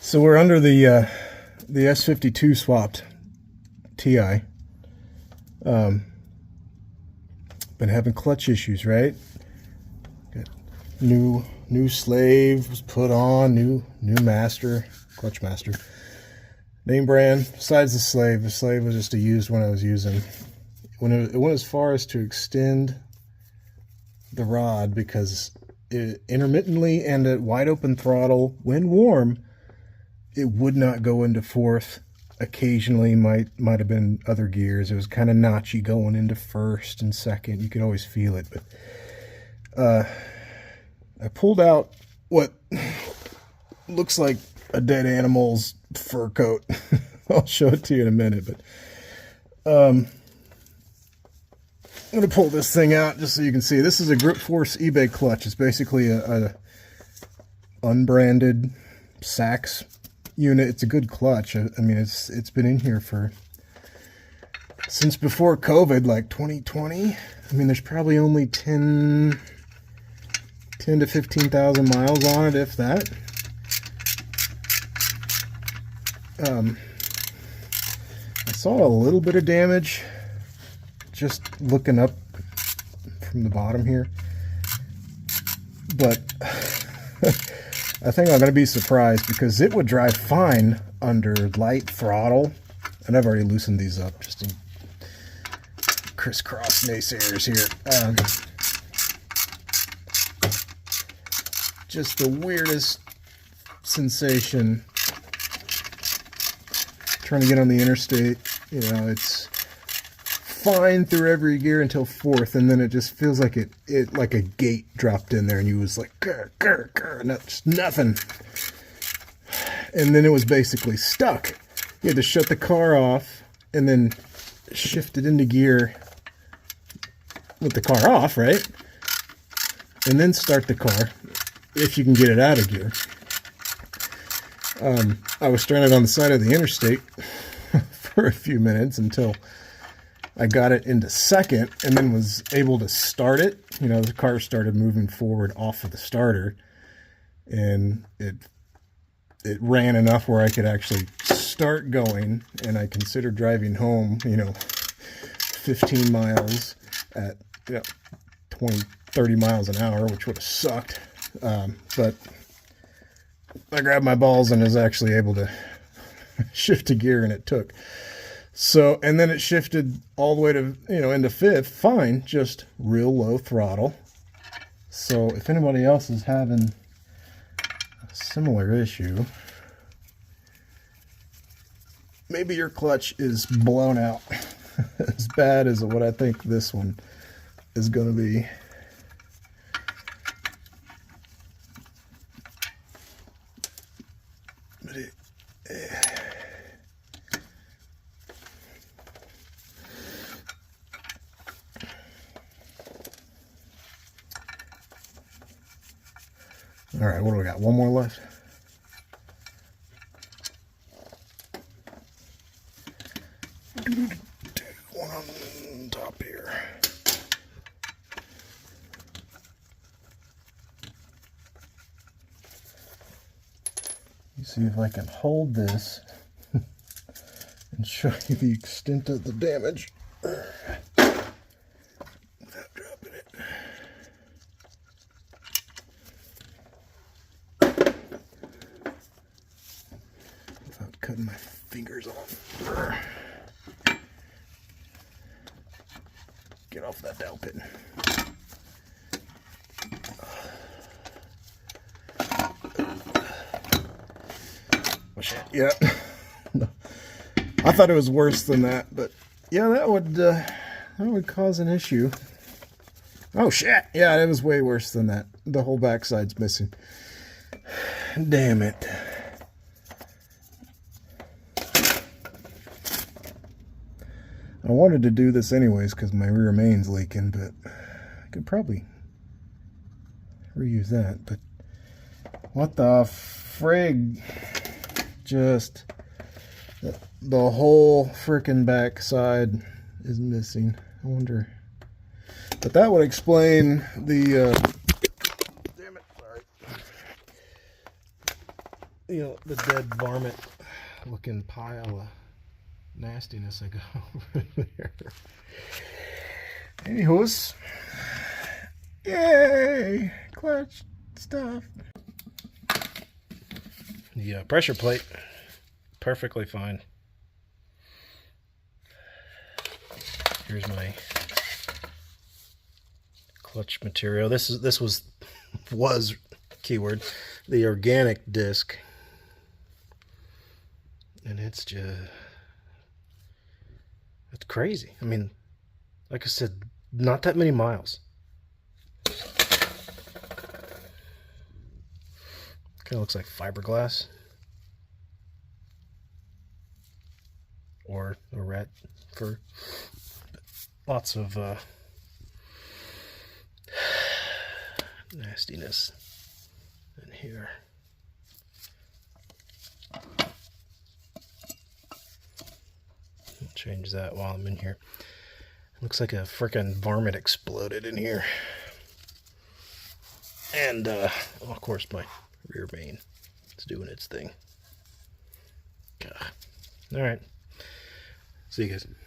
So we're under the S52 swapped TI. Been having clutch issues, right? Got new slave was put on, new master, clutch master. Name brand, besides the slave was just a used one I was using. When it went as far as to extend the rod, because it intermittently and at wide open throttle, when warm, it would not go into fourth. Occasionally might have been other gears. It was kind of notchy going into first and second. You could always feel it. But I pulled out what looks like a dead animal's fur coat. I'll show it to you in a minute. But I'm going to pull this thing out just so you can see. This is a Grip Force eBay clutch. It's basically a unbranded Sachs unit. It's a good clutch. I mean, it's been in here since before COVID, like 2020. I mean, there's probably only 10 to 15,000 miles on it, if that. I saw a little bit of damage just looking up from the bottom here, but I think I'm going to be surprised because it would drive fine under light throttle, and I've already loosened these up just in crisscross naysayers here. Just the weirdest sensation trying to get on the interstate. You know, it's fine through every gear until fourth, and then it just feels like it like a gate dropped in there, and you was like grr, grr, grr, no, just nothing. And then it was basically stuck. You had to shut the car off and then shift it into gear with the car off, right? And then start the car if you can get it out of gear. I was stranded on the side of the interstate for a few minutes until I got it into second, and then was able to start it. You know, the car started moving forward off of the starter, and it ran enough where I could actually start going, and I considered driving home, you know, 15 miles at 20, 30 miles an hour, which would have sucked. But I grabbed my balls and was actually able to shift to gear, and it took. So, and then it shifted all the way to, you know, into fifth, fine, just real low throttle. So if anybody else is having a similar issue, maybe your clutch is blown out as bad as what I think this one is going to be. But all right, what do we got? One more left? One on top here. You see if I can hold this and show you the extent of the damage without dropping it. Without cutting my fingers off. Get off that dowel pin. Oh shit, yeah. I thought it was worse than that, but yeah, that would cause an issue. Oh shit, yeah, it was way worse than that. The whole backside's missing. Damn it. I wanted to do this anyways because my rear main's leaking, but I could probably reuse that. But what the frig? Just the whole frickin' back side is missing. I wonder, but that would explain the damn it, sorry. you know, the dead varmint looking pile of nastiness I got over there. Anyways, yay, clutch stuff. The pressure plate, perfectly fine. Here's my clutch material. This was keyword the organic disc, and it's crazy. I mean, like I said, not that many miles. Kind of looks like fiberglass or a rat fur. Lots of nastiness in here. I'll change that while I'm in here. Looks like a frickin' varmint exploded in here. And, of course, my rear vane is doing its thing. Alright. See you guys.